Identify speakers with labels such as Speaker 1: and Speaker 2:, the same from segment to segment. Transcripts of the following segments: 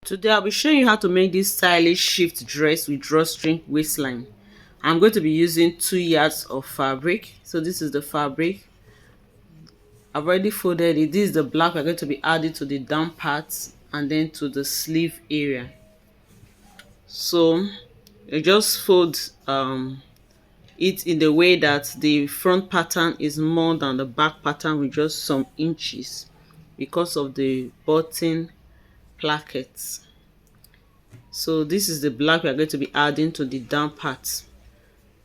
Speaker 1: Today I'll be showing you how to make this stylish shift dress with drawstring waistline. I'm going to be using 2 yards of fabric. So this is the fabric. I've already folded it. This is the black we're going to be adding to the down parts and then to the sleeve area. So you just fold it in the way that the front pattern is more than the back pattern with just some inches because of the button plackets. So this is the black we are going to be adding to the down part.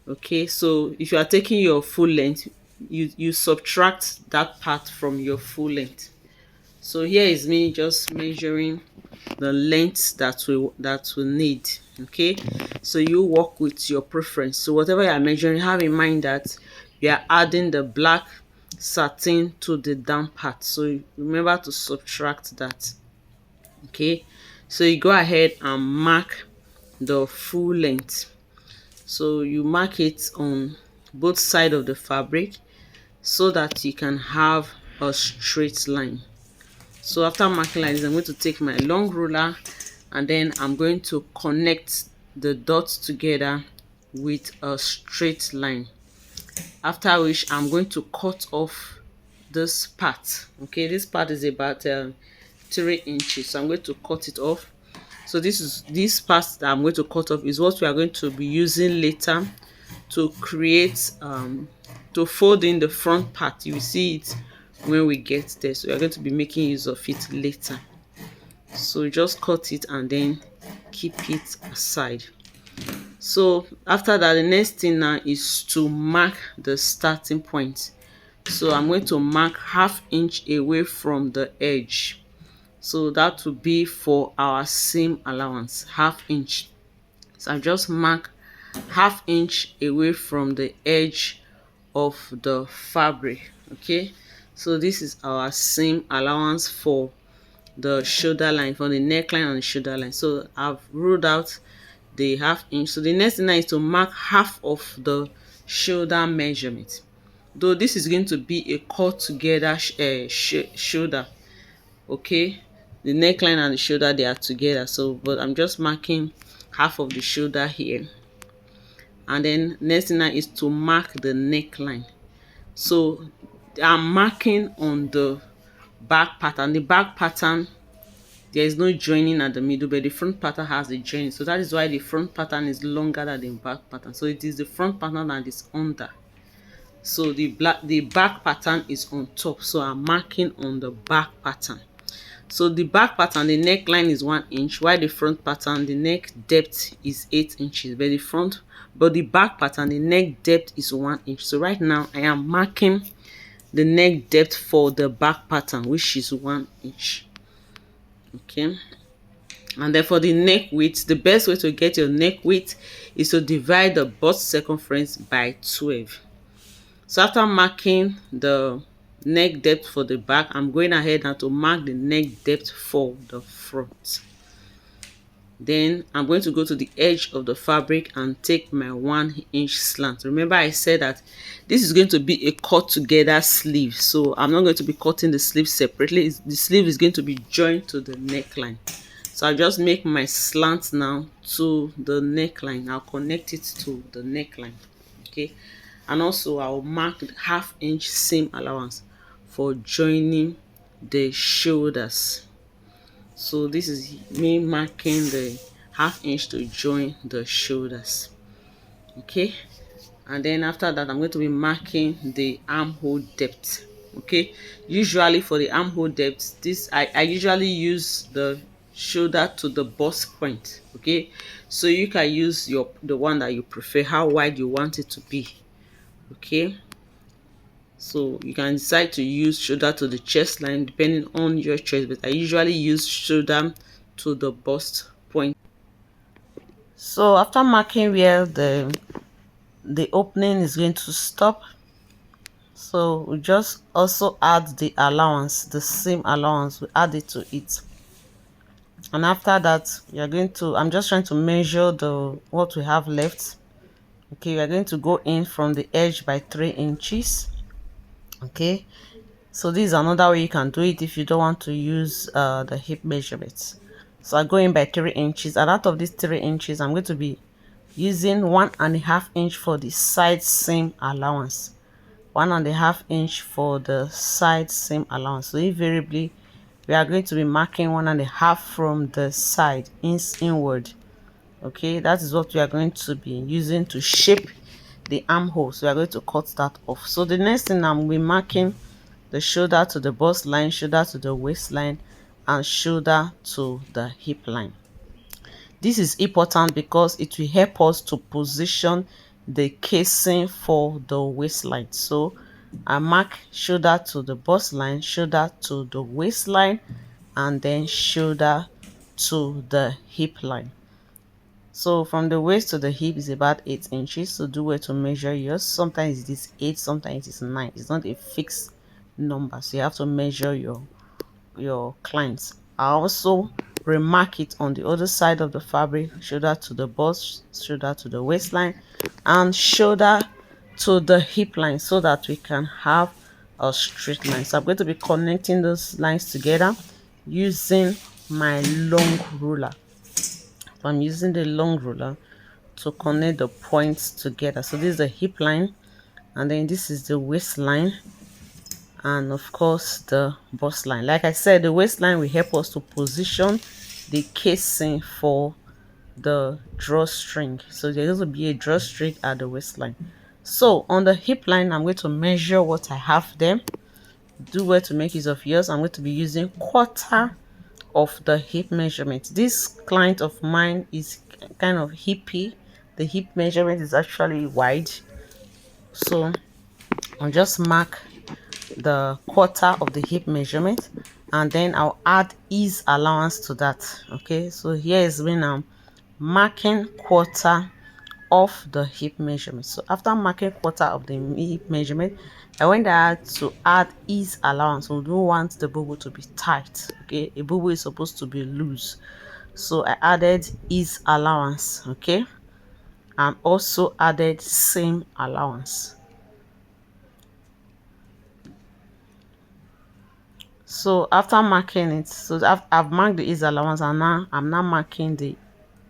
Speaker 1: Okay, so if you are taking your full length, you subtract that part from your full length. So here is me just measuring the length that we need. Okay, so you work with your preference. So whatever you are measuring, have in mind that you are adding the black satin to the down part, so remember to subtract that. Okay, so you go ahead and mark the full length. So you mark it on both sides of the fabric so that you can have a straight line. So after marking like this, I'm going to take my long ruler and then I'm going to connect the dots together with a straight line, after which I'm going to cut off this part. Okay, this part is about 3 inches, so I'm going to cut it off. So this part that I'm going to cut off is what we are going to be using later to create to fold in the front part. You will see it when we get there, so we are going to be making use of it later. So just cut it and then keep it aside. So after that, the next thing now is to mark the starting point. So I'm going to mark 1/2 inch away from the edge. So that will be for our seam allowance, 1/2 inch. So I just mark 1/2 inch away from the edge of the fabric. Okay, so this is our seam allowance for the shoulder line, for the neckline and the shoulder line. So I've ruled out the 1/2 inch. So the next thing now is to mark half of the shoulder measurement, though this is going to be a cut together shoulder. Okay, the neckline and the shoulder, they are together, so but I'm just marking half of the shoulder here. And then next thing now is to mark the neckline. So I'm marking on the back pattern. The back pattern, there is no joining at the middle, but the front pattern has a joining, so that is why the front pattern is longer than the back pattern. So it is the front pattern that is under, so the back pattern is on top, so I'm marking on the back pattern. So the back pattern, the neckline is 1 inch, while the front pattern, the neck depth is 8 inches. But the back pattern, the neck depth is 1 inch. So right now I am marking the neck depth for the back pattern, which is 1 inch. Okay, and then for the neck width, the best way to get your neck width is to divide the bust circumference by 12. So after marking the neck depth for the back, I'm going ahead now to mark the neck depth for the front. Then I'm going to go to the edge of the fabric and take my 1 inch slant. Remember I said that this is going to be a cut together sleeve, so I'm not going to be cutting the sleeve separately. The sleeve is going to be joined to the neckline. So I'll just make my slant now to the neckline. I'll connect it to the neckline. Okay, and also I'll mark the 1/2 inch seam allowance for joining the shoulders. So this is me marking the 1/2 inch to join the shoulders. Okay, and then after that I'm going to be marking the armhole depth. Okay, usually for the armhole depth, I usually use the shoulder to the bust point. Okay, so you can use the one that you prefer, how wide you want it to be. Okay, so you can decide to use shoulder to the chest line depending on your choice, but I usually use shoulder to the bust point. So after marking where the opening is going to stop, so we just also add the allowance, the seam allowance, we add it to it. And after that, I'm just trying to measure what we have left. Okay, we are going to go in from the edge by 3 inches. Okay, so this is another way you can do it if you don't want to use the hip measurements. So I go in by 3 inches, and out of these 3 inches I'm going to be using 1.5 inch for the side seam allowance. 1.5 inch for the side seam allowance. So invariably we are going to be marking 1.5 from the side inward. Okay, that is what we are going to be using to shape the armhole. So we are going to cut that off. So the next thing, I'm be marking the shoulder to the bust line, shoulder to the waistline, and shoulder to the hip line. This is important because it will help us to position the casing for the waistline. So I mark shoulder to the bust line, shoulder to the waistline, and then shoulder to the hip line. So from the waist to the hip is about 8 inches. So do well to measure yours. Sometimes it is 8, sometimes it is 9. It's not a fixed number, so you have to measure your clients. I also remark it on the other side of the fabric, shoulder to the bust, shoulder to the waistline, and shoulder to the hip line, so that we can have a straight line. So I'm going to be connecting those lines together using my long ruler. So I'm using the long ruler to connect the points together. So this is the hip line, and then this is the waistline, and of course the bust line. Like I said, the waistline will help us to position the casing for the drawstring. So there's going to be a drawstring at the waistline. So on the hip line, I'm going to measure what I have there. Do well to make use of yours. I'm going to be using quarter of the hip measurement. This client of mine is kind of hippie. The hip measurement is actually wide, so I'll just mark the quarter of the hip measurement, and then I'll add ease allowance to that. Okay, so here is when I'm marking quarter of the hip measurement. So after marking quarter of the hip measurement, I went ahead to add ease allowance. We don't want the bubble to be tight. Okay, a bubble is supposed to be loose, so I added ease allowance. Okay, and also added seam allowance. So after marking it, so I've marked the ease allowance, and now I'm now marking the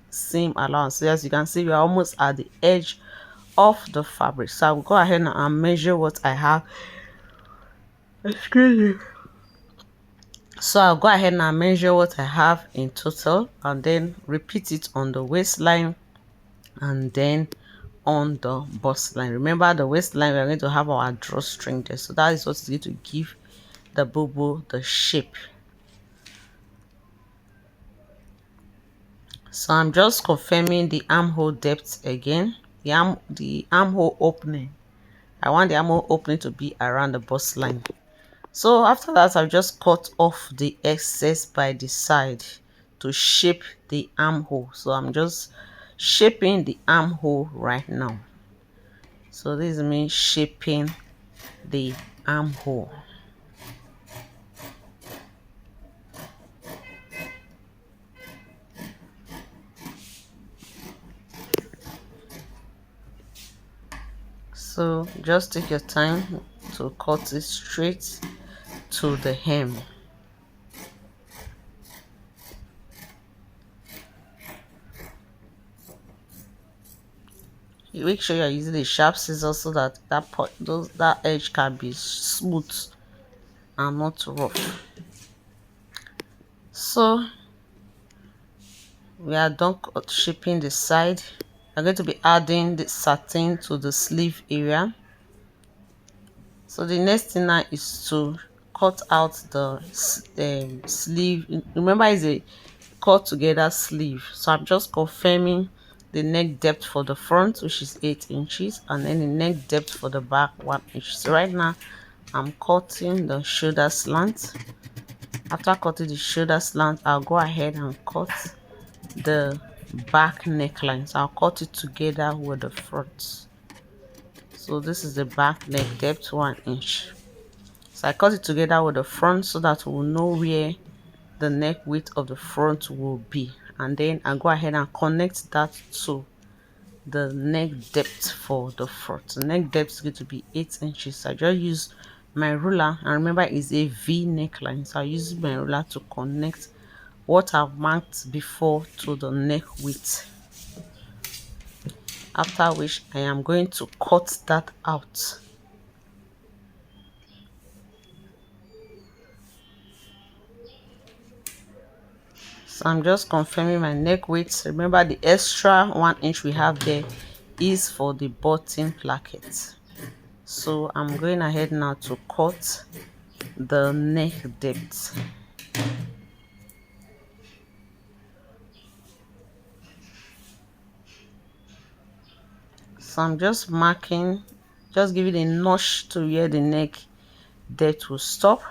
Speaker 1: seam allowance. So as you can see, we are almost at the edge of the fabric. So I'll go ahead and measure what I have. Excuse me. So I'll go ahead and measure what I have in total, and then repeat it on the waistline and then on the bust line. Remember, the waistline, we're going to have our drawstring there, so that is what is going to give the bubble the shape. So I'm just confirming the armhole depth again. The armhole opening, I want the armhole opening to be around the bust line. So after that, I've just cut off the excess by the side to shape the armhole. So I'm just shaping the armhole right now. So this is me shaping the armhole. So just take your time to cut it straight to the hem. You make sure you're using the sharp scissors so that that edge can be smooth and not rough. So we are done shaping the side. I'm going to be adding the satin to the sleeve area. So the next thing now is to cut out the sleeve. Remember, it's a cut together sleeve. So I'm just confirming the neck depth for the front, which is 8 inches, and then the neck depth for the back, 1 inch. So right now I'm cutting the shoulder slant. After cutting the shoulder slant, I'll go ahead and cut the back neckline. So I'll cut it together with the front. So this is the back neck depth, 1 inch. So I cut it together with the front so that we'll know where the neck width of the front will be, and then I go ahead and connect that to the neck depth for the front. The neck depth is going to be 8 inches. So I just use my ruler, and remember, it's a V neckline, so I use my ruler to connect what I've marked before to the neck width, after which I am going to cut that out. So I'm just confirming my neck width. Remember, the extra 1 inch we have there is for the bottom placket. So I'm going ahead now to cut the neck depth. So I'm just marking, just give it a notch to where the neck depth will stop.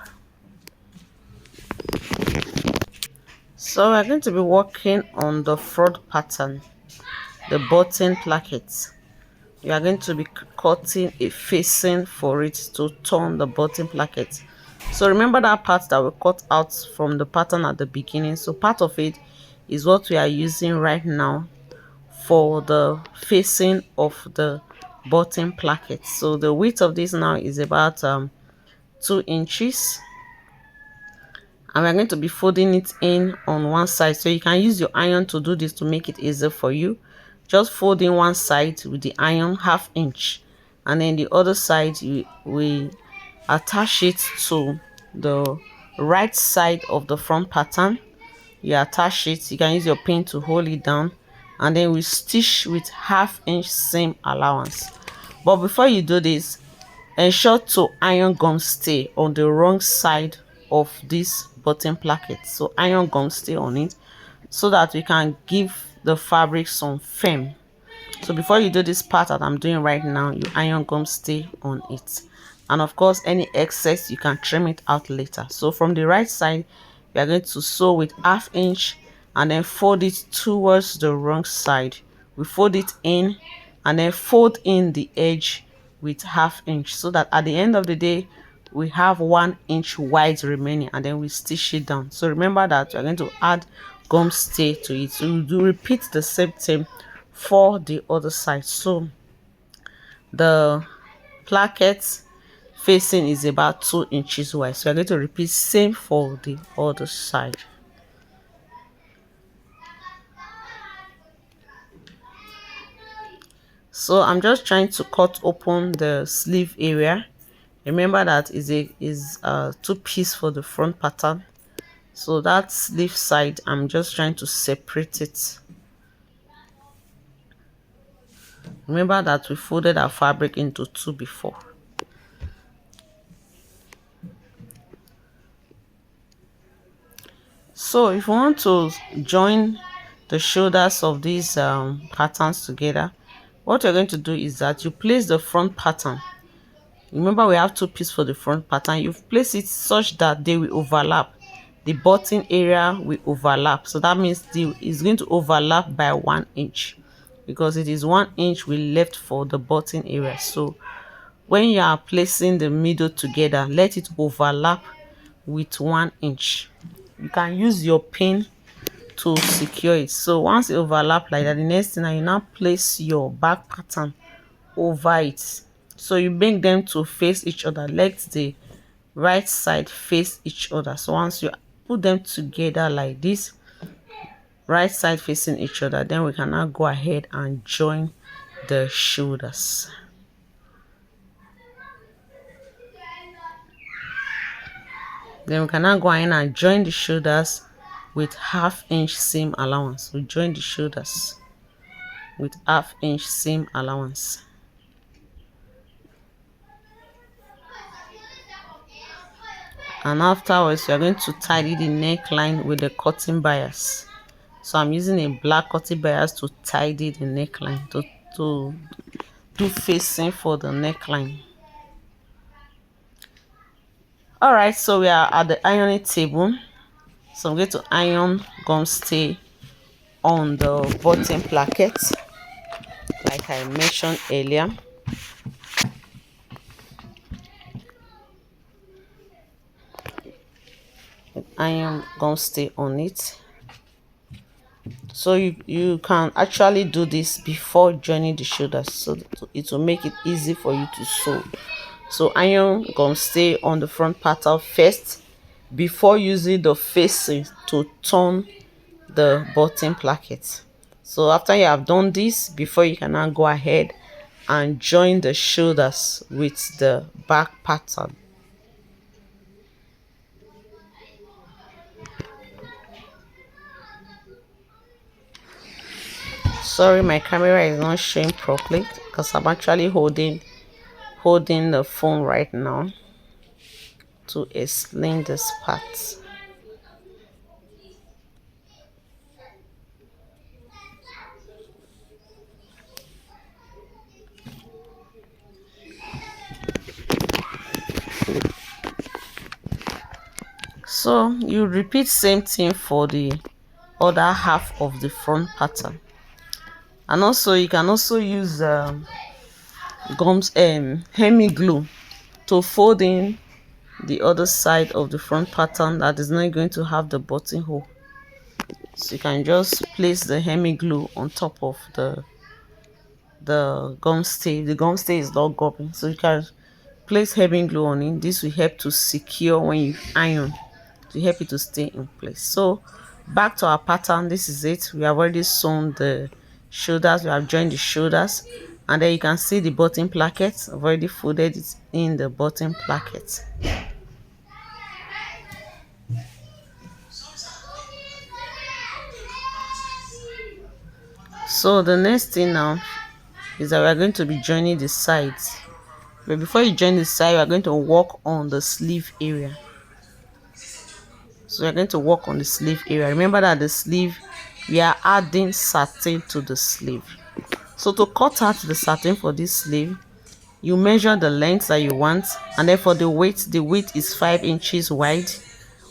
Speaker 1: So we're going to be working on the front pattern, the button placket. You are going to be cutting a facing for it to turn the bottom placket. So remember that part that we cut out from the pattern at the beginning. So part of it is what we are using right now for the facing of the bottom placket. So the width of this now is about 2 inches, and we're going to be folding it in on one side. So you can use your iron to do this to make it easier for you. Just fold in one side with the iron 1/2 inch, and then the other side we attach it to the right side of the front pattern. You attach it, you can use your pin to hold it down, and then we stitch with 1/2 inch seam allowance. But before you do this, ensure to iron gum stay on the wrong side of this bottom placket. So iron gum stay on it so that we can give the fabric some firm. So before you do this part that I'm doing right now, you iron gum stay on it, and of course any excess you can trim it out later. So from the right side, we are going to sew with 1/2 inch and then fold it towards the wrong side. We fold it in and then fold in the edge with 1/2 inch, so that at the end of the day we have 1 inch wide remaining, and then we stitch it down. So remember that we're going to add gum stay to it. So we do repeat the same thing for the other side. So the placket facing is about 2 inches wide, so we're going to repeat same for the other side. So I'm just trying to cut open the sleeve area. Remember that is a 2-piece for the front pattern. So that sleeve side, I'm just trying to separate it. Remember that we folded our fabric into 2 before. So if you want to join the shoulders of these patterns together, what you're going to do is that you place the front pattern. Remember, we have 2 pieces for the front pattern. You place it such that they will overlap. The bottom area will overlap. So that means it's going to overlap by 1 inch, because it is 1 inch we left for the bottom area. So when you are placing the middle together, let it overlap with 1 inch. You can use your pin to secure it. So once it overlap like that, the next thing, you now place your back pattern over it. So you make them to face each other. Let the right side face each other. So once you put them together like this, right side facing each other, then we can now go ahead and join the shoulders. Then we can now go ahead and join the shoulders with 1/2 inch seam allowance. We join the shoulders with 1/2 inch seam allowance. And afterwards, we are going to tidy the neckline with the cutting bias. So I'm using a black cutting bias to tidy the neckline, to do facing for the neckline. All right, so we are at the ironing table. So I'm going to iron gum stay on the bottom placket, like I mentioned earlier. Iron gum stay on it. So you can actually do this before joining the shoulders, so it will make it easy for you to sew. So iron gum stay on the front pattern first, before using the facing to turn the bottom placket. So after you have done this, before you can now go ahead and join the shoulders with the back pattern. Sorry, my camera is not showing properly because I'm actually holding the phone right now to explain this part. So you repeat same thing for the other half of the front pattern. And also you can also use hemi glue to fold in the other side of the front pattern that is not going to have the buttonhole. So you can just place the hemi glue on top of the gum stay. The gum stay is not gumming, so you can place hemi glue on it. This will help to secure when you iron, to help it to stay in place. So back to our pattern. This is it. We have already sewn the shoulders, we have joined the shoulders, and then you can see the bottom placket. I've already folded it in the bottom placket. So the next thing now is that we are going to be joining the sides. But before you join the side, we are going to work on the sleeve area. So we're going to work on the sleeve area. Remember that the sleeve, we are adding satin to the sleeve. So to cut out the satin for this sleeve, you measure the length that you want, and then for the width is 5 inches wide.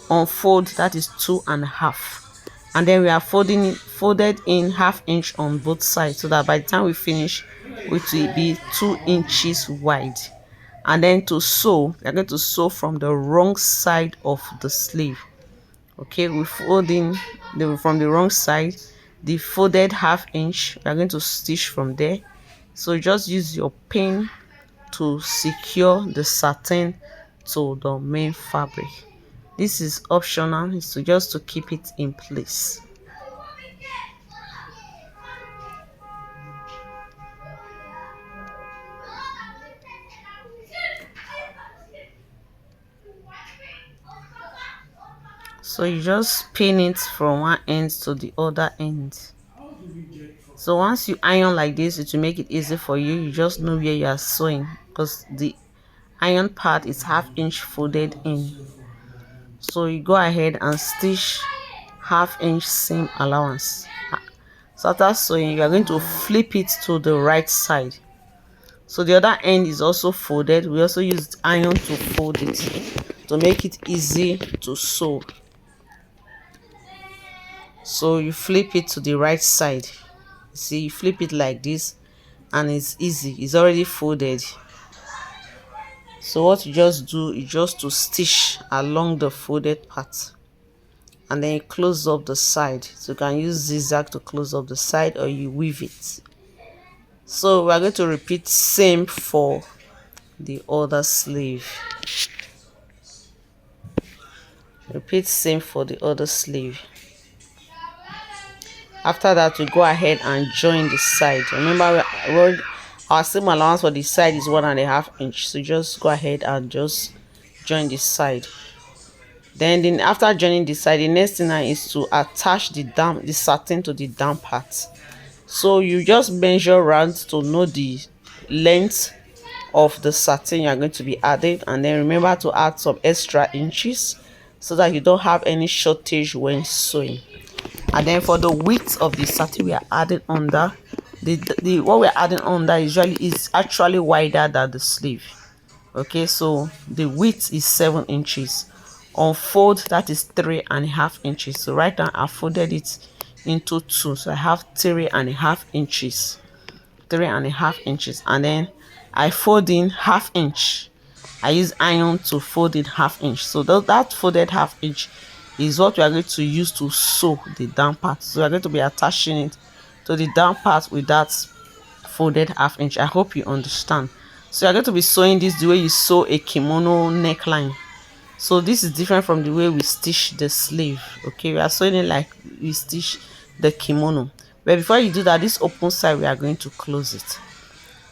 Speaker 1: On fold, that is 2.5, and then we are folded in 1/2 inch on both sides, so that by the time we finish it will be 2 inches wide. And then to sew, we are going to sew from the wrong side of the sleeve. Okay, we fold in from the wrong side, the folded 1/2 inch, we are going to stitch from there. So just use your pin to secure the satin to the main fabric. This is optional, it's just to keep it in place. So you just pin it from one end to the other end. So once you iron like this, it will make it easy for you. You just know where you are sewing, because the iron part is 1/2 inch folded in. So you go ahead and stitch 1/2 inch seam allowance. So after sewing, you are going to flip it to the right side. So the other end is also folded. We also used iron to fold it to make it easy to sew. So you flip it to the right side. See, you flip it like this and it's easy, it's already folded. So what you just do is just to stitch along the folded part, and then you close up the side. So you can use zigzag to close up the side, or you weave it. So we are going to repeat same for the other sleeve. Repeat same for the other sleeve. After that, we go ahead and join the side. Remember, our seam allowance for the side is 1.5 inch. So just go ahead and just join the side. Then after joining the side, the next thing now is to attach the satin to the down part. So you just measure round to know the length of the satin you are going to be adding, and then remember to add some extra inches so that you don't have any shortage when sewing. And then for the width of the satin we are adding under, what we're adding under is actually wider than the sleeve. Okay, so the width is 7 inches. On fold, that is 3.5 inches. So right now I folded it into 2, so I have 3.5 inches. 3.5 inches, and then I fold in 1/2 inch. I use iron to fold in 1/2 inch. So that folded 1/2 inch is what we are going to use to sew the down part. So we are going to be attaching it to the down part with that folded 1/2 inch. I hope you understand. So you are going to be sewing this the way you sew a kimono neckline. So this is different from the way we stitch the sleeve. Okay, we are sewing it like we stitch the kimono, but before you do that, this open side we are going to close it.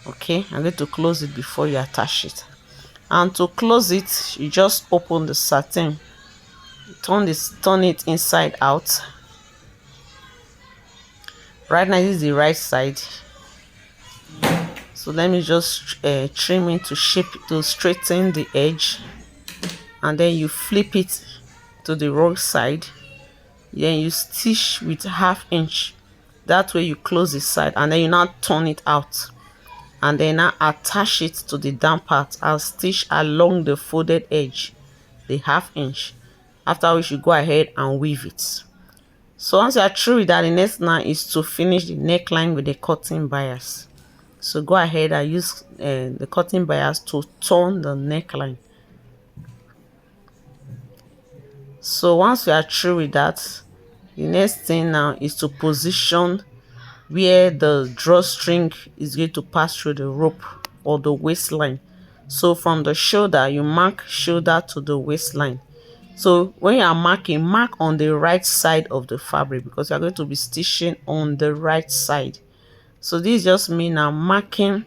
Speaker 1: Okay, I'm going to close it before you attach it. And to close it, you just open the satin, turn it inside out. Right now this is the right side, so let me just trim it to shape, to straighten the edge, and then you flip it to the wrong side. Then you stitch with 1/2 inch, that way you close the side, and then you now turn it out, and then now attach it to the down part and stitch along the folded edge, the 1/2 inch, after which you go ahead and weave it. So once you are through with that, the next now is to finish the neckline with the cutting bias. So go ahead and use the cutting bias to turn the neckline. So once you are through with that, the next thing now is to position where the drawstring is going to pass through the rope or the waistline. So from the shoulder, you mark shoulder to the waistline. So when you are marking, mark on the right side of the fabric, because you are going to be stitching on the right side. So this just means I'm marking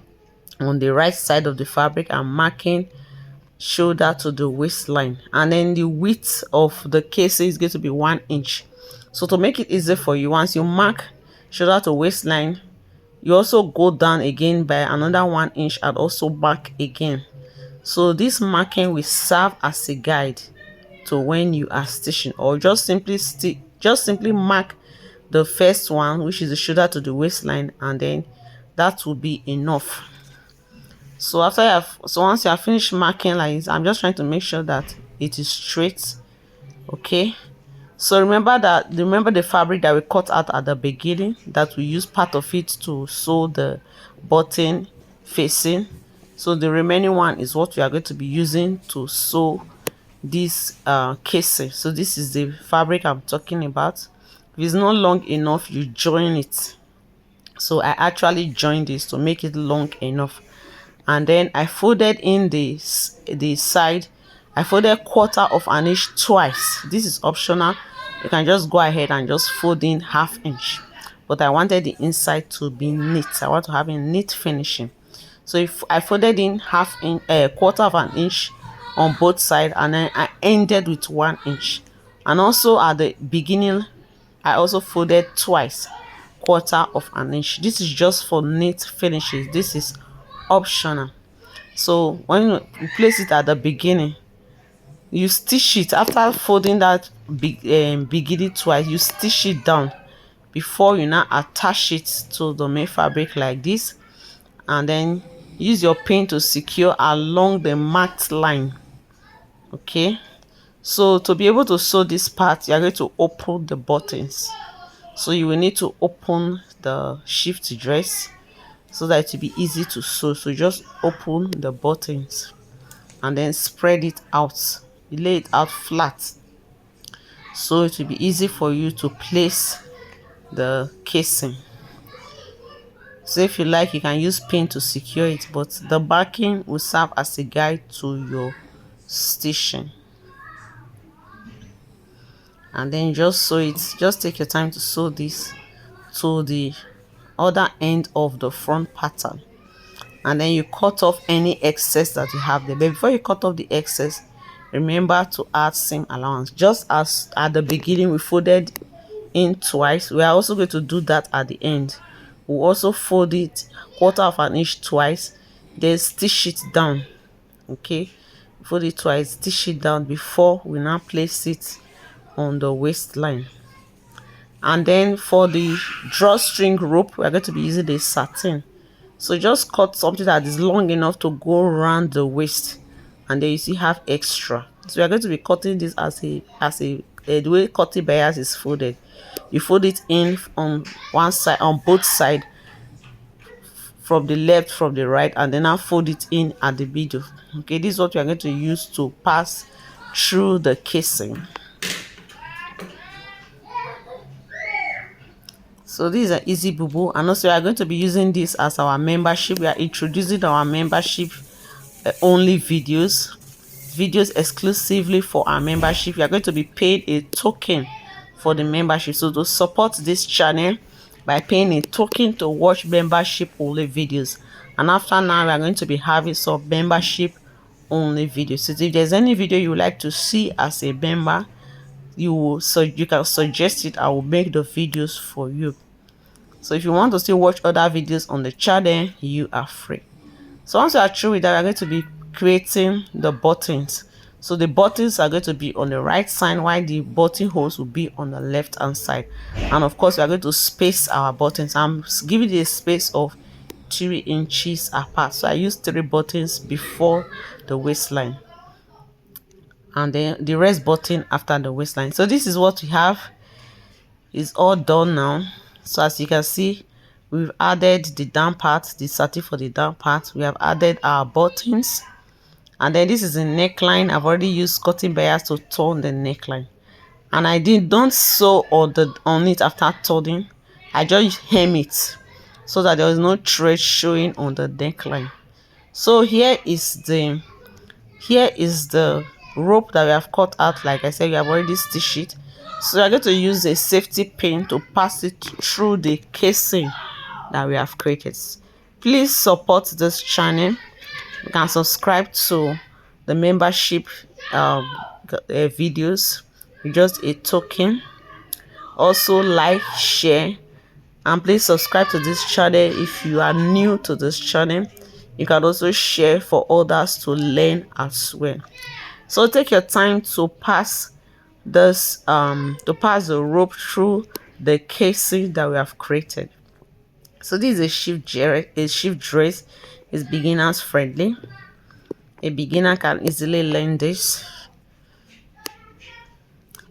Speaker 1: on the right side of the fabric and marking shoulder to the waistline, and then the width of the casing is going to be 1 inch. So to make it easy for you, once you mark shoulder to waistline, you also go down again by another 1 inch and also back again. So this marking will serve as a guide to when you are stitching, or just simply mark the first one, which is the shoulder to the waistline, and then that will be enough. So once you have finished marking like this, I'm just trying to make sure that it is straight. Okay, so remember the fabric that we cut out at the beginning, that we use part of it to sew the button facing. So the remaining one is what we are going to be using to sew this casing. So this is the fabric I'm talking about. If it's not long enough, you join it. So I actually joined this to make it long enough, and then I folded in the side. I folded 1/4 inch twice. This is optional, you can just go ahead and just fold in 1/2 inch, but I wanted the inside to be neat. I want to have a neat finishing. So if I folded in 1/4 inch on both sides, and then I ended with 1 inch. And also at the beginning, I also folded twice, 1/4 inch. This is just for neat finishes. This is optional. So when you place it at the beginning, you stitch it after folding that beginning twice. You stitch it down before you now attach it to the main fabric like this, and then use your pin to secure along the marked line. Okay, so to be able to sew this part, you are going to open the buttons. So you will need to open the shift dress so that it will be easy to sew. So just open the buttons and then spread it out. You lay it out flat, so it will be easy for you to place the casing. So if you like, you can use pin to secure it, but the backing will serve as a guide to your stitching. And then just sew it. Just take your time to sew this to the other end of the front pattern, and then you cut off any excess that you have there. But before you cut off the excess, remember to add seam allowance. Just as at the beginning we folded in twice, we are also going to do that at the end. We'll also fold it 1/4 inch twice, then stitch it down. Okay, fold it twice, stitch it down before we now place it on the waistline. And then for the drawstring rope, we are going to be using the satin. So just cut something that is long enough to go around the waist, and then you see have extra. So we are going to be cutting this as the way cutting bias is folded. You fold it in on one side, on both sides, from the left, from the right, and then I fold it in at the middle. Okay, this is what we are going to use to pass through the casing. So this is an easy Bubu, and also we are going to be using this as our membership. We are introducing our membership only videos. videos exclusively for our membership. You are going to be paid a token for the membership. So to support this channel by paying a token to watch membership only videos, and after now we are going to be having some membership only videos. So if there's any video you would like to see as a member, you can suggest it. I will make the videos for you. So if you want to still watch other videos on the channel, you are free. So once you are through with that, we're going to be creating the buttons. So the buttons are going to be on the right side, while the buttonholes will be on the left hand side. And of course, we are going to space our buttons. I'm giving it a space of 3 inches apart. So I use 3 buttons before the waistline, and then the rest button after the waistline. So this is what we have. It's all done now. So as you can see, we've added the down part, the satin for the down part. We have added our buttons, and then this is a neckline. I've already used cotton bias to turn the neckline, and I don't sew on it after turning. I just hem it so that there is no thread showing on the neckline. So here is the rope that we have cut out. Like I said, we have already stitched it. So we are going to use a safety pin to pass it through the casing that we have created. Please support this channel. You can subscribe to the membership videos with just a token. Also like, share, and please subscribe to this channel if you are new to this channel. You can also share for others to learn as well. So take your time to pass the rope through the casing that we have created. So this is a shift dress. It's beginners friendly. A beginner can easily learn this.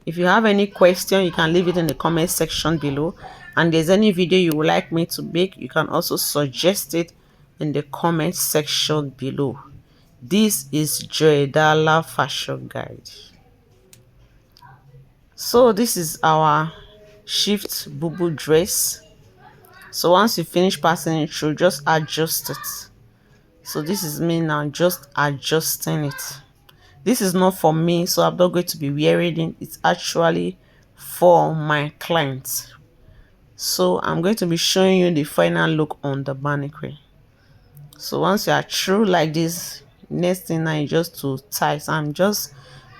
Speaker 1: If you have any question, you can leave it in the comment section below, and there's any video you would like me to make, you can also suggest it in the comment section below. This is Joydala Fashion Guide. So this is our shift bubu dress. So once you finish passing it through, just adjust it. So this is me now just adjusting it. This is not for me, so I'm not going to be wearing it. It's actually for my clients. So I'm going to be showing you the final look on the mannequin. So once you are through like this, next thing now is just to tie. So I'm just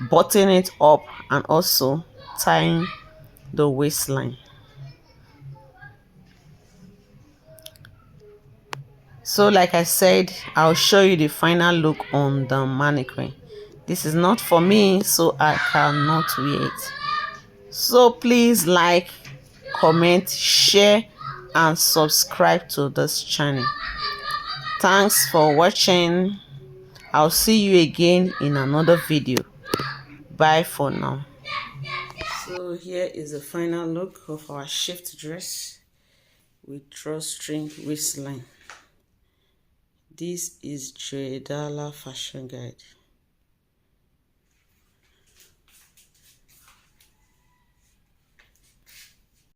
Speaker 1: buttoning it up and also tying the waistline. So like I said, I'll show you the final look on the mannequin. This is not for me, so I cannot wear it. So please like, comment, share, and subscribe to this channel. Thanks for watching. I'll see you again in another video. Bye for now. So here is the final look of our shift dress with drawstring waistline. This is Joydala Fashion Guide.